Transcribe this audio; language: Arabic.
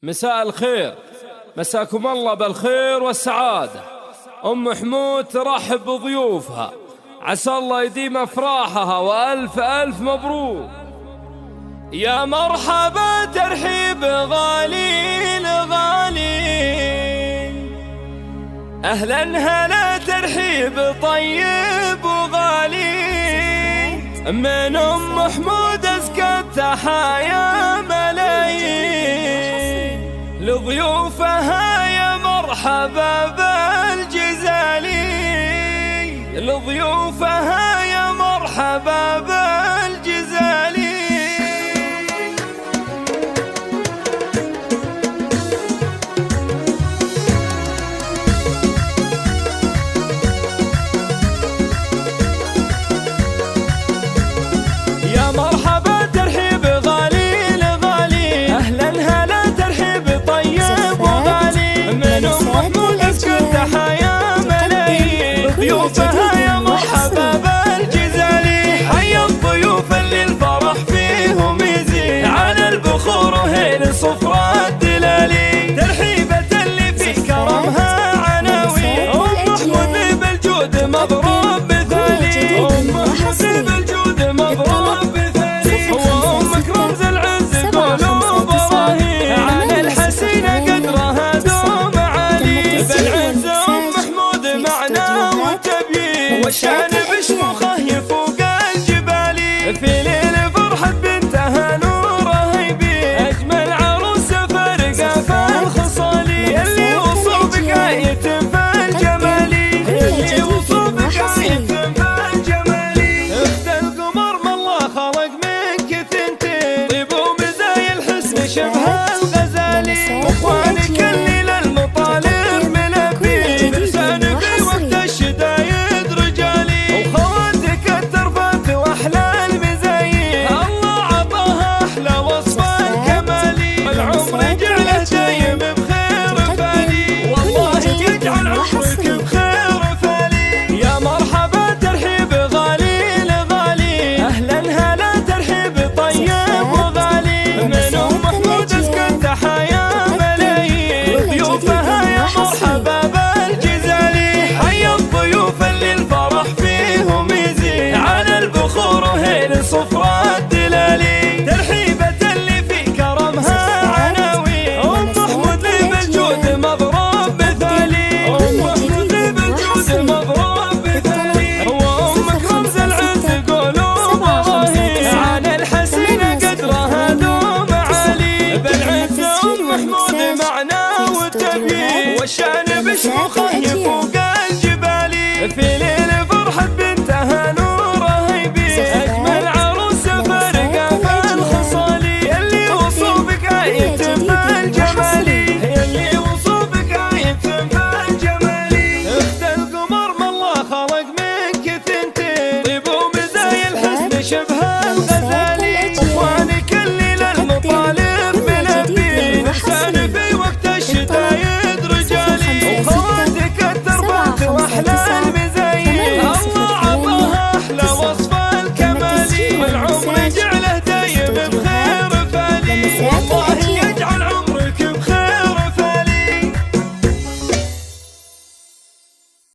مساء الخير، مساكم الله بالخير والسعادة. أم حمود ترحب بضيوفها، عسى الله يديم أفراحها وألف ألف مبروك. يا مرحبا ترحيب غالي الغالي، أهلا هلا ترحيب طيب وغالي، من أم حمود أزكى التحايا ملايين، لضيوفها يا مرحبا بالجزالي، لضيوفها يا مرحبا بالجزالي. يا مرحبا ترحيب غالي الغالي، أهلا هلا ترحيب طيب وغالي، من أم حمود أزكى التحايا ملايين، ضيوفها يا مرحبا بالجزالي، حيا الضيوف اللي الفرح فيهم يزيد، على البخور وهيل صفرا الدلالي، ترحيبة اللي في كرمها عناوين، أم حمود بالجود مضروب مثالي، أم حمود بالجود مضروب مثالي، وأمك رمز العز قلوب راهي، على الحسينة قدرها دوم عالي، بالعز أم حمود معنى وتبيين، والشان بشموخه يفوق الجبالي، في ليل فرحة بنتها نوره يبين، أجمل عروسة فارقة في الخصالي، اللي وصوبك آية في الجمالي، اللي وصوبك آية في الجمالي، اخت القمر ما الله خلق منك ثنتين، طيب ومزايا الحسن شبه الغزالي، اخوانك اللي للمطالب ملبين، لسان في وقت الشدايد رجالي، وخواتك الترفات واحلى المزايين، الله عطاها احلى وصف الكمالي، والعمر يجعله دايم بخير فالي، والله يجعل عمرك بخير فالي. يا مرحبا ترحيب غالي الغالي، اهلا هلا ترحيب طيب وغالي، من أم حمود أزكى التحايا ملايين، ضيوفها يا مرحبا بالجزالي، حيا الضيوف اللي الفرح فيهم يزيد، على البخور وهيل صفرا الدلالي، ترحيبة اللي في كرمها عناوين، أم حمود بالجود مضروب مثالي، أم حمود بالجود مضروب مثالي، وأمك رمز العز قلوب راهي، على الحسينة قدرها دوم عالي، بالعز أم حمود معنى وتبيين، والشان بشموخه يفوق الجبالي، في ليل فرحة بنتها نوره يبين، أجمل عروسة فارقة في الخصالي، اللي وصوبك آية في الجمالي، اللي وصوبك آية في الجمالي، اخت القمر ما الله خلق منك ثنتين، طيب ومزايا الحسن شبه الغزالي.